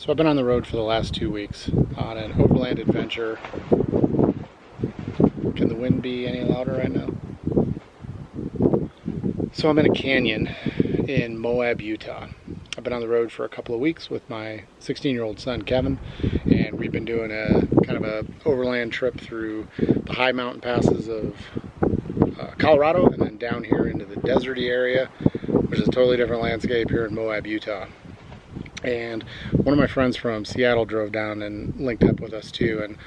So I've been on the road for the last 2 weeks on an overland adventure. Can the wind be any louder right now? So I'm in a canyon in Moab, Utah. I've been on the road for a couple of weeks with my 16-year-old son, Kevin, and we've been doing a kind of a overland trip through the high mountain passes of Colorado and then down here into the deserty area, which is a totally different landscape here in Moab, Utah. And one of my friends from Seattle drove down and linked up with us too, and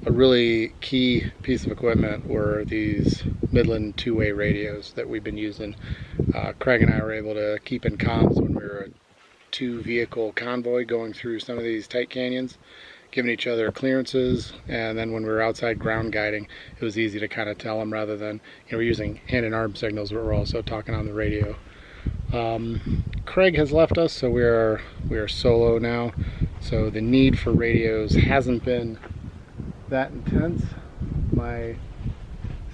a really key piece of equipment were these Midland two-way radios that we've been using. Craig and I were able to keep in comms when we were a two-vehicle convoy going through some of these tight canyons, giving each other clearances, and then when we were outside ground guiding, it was easy to kind of tell them rather than, we're using hand and arm signals, but we're also talking on the radio. Craig has left us, so we are solo now, so the need for radios hasn't been that intense. My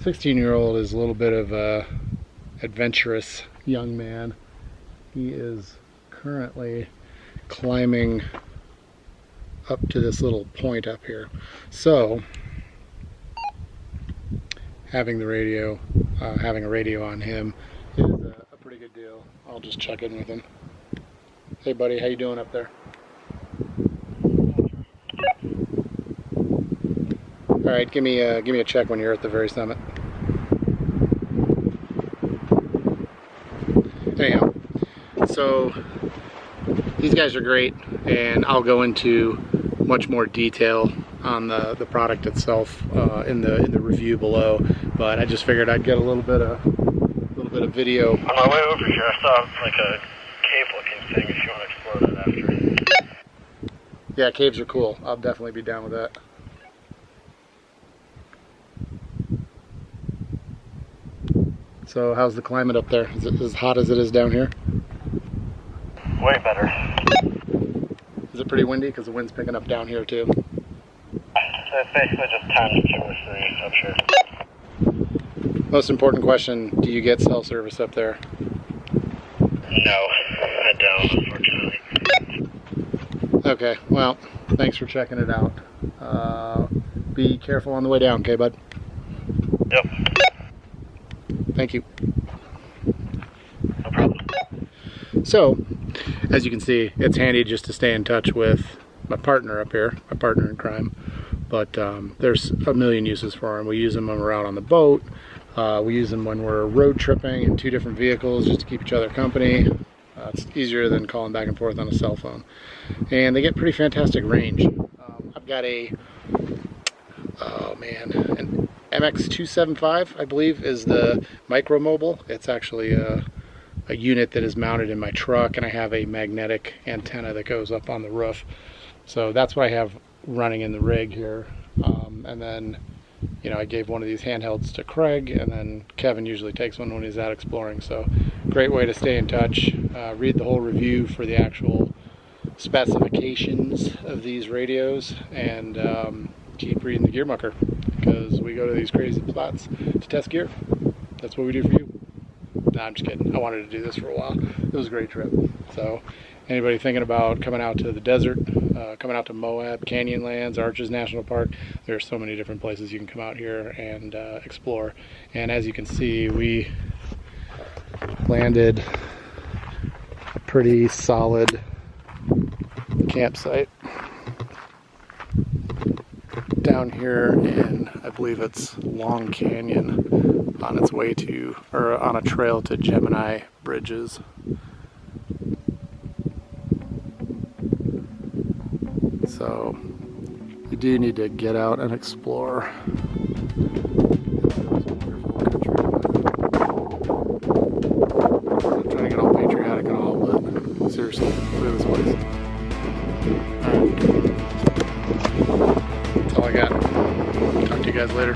16-year-old is a little bit of a adventurous young man. He is currently climbing up to this little point up here, so having a radio on him is a pretty good deal. I'll just check in with him. Hey buddy, how you doing up there? All right, give me a check when you're at the very summit. Anyhow, so these guys are great, and I'll go into much more detail on the product itself in the review below. But I just figured I'd get a little bit of video. On my way over here, I saw like a cave-looking thing. If you want to explore that after. Yeah, caves are cool. I'll definitely be down with that. So how's the climate up there? Is it as hot as it is down here? Way better. Is it pretty windy? Because the wind's picking up down here too. So it's basically just times 2 or 3 up here. Most important question, do you get cell service up there? No, I don't, unfortunately. Okay, well, thanks for checking it out. Be careful on the way down, okay, bud? Yep. Thank you. No problem. So, as you can see, it's handy just to stay in touch with my partner up here, my partner in crime. But there's a million uses for them. We use them when we're out on the boat. We use them when we're road tripping in 2 different vehicles just to keep each other company. It's easier than calling back and forth on a cell phone. And they get pretty fantastic range. I've got an MX275, I believe, is the micro mobile. It's actually a unit that is mounted in my truck, and I have a magnetic antenna that goes up on the roof. So that's what I have running in the rig here. And then, I gave one of these handhelds to Craig, and then Kevin usually takes one when he's out exploring. So great way to stay in touch. Read the whole review for the actual specifications of these radios, and keep reading the Gear Mucker, because we go to these crazy spots to test gear. That's what we do for you. Nah, I'm just kidding. I wanted to do this for a while. It was a great trip. So anybody thinking about coming out to the desert, coming out to Moab, Canyonlands, Arches National Park, there's so many different places you can come out here and explore. And as you can see, we landed a pretty solid campsite down here in, I believe it's Long Canyon, on its way to, or on a trail to Gemini Bridges. So you do need to get out and explore. I'm trying to get all patriotic and all, but seriously, look at this place. Alright. That's all I got. Talk to you guys later.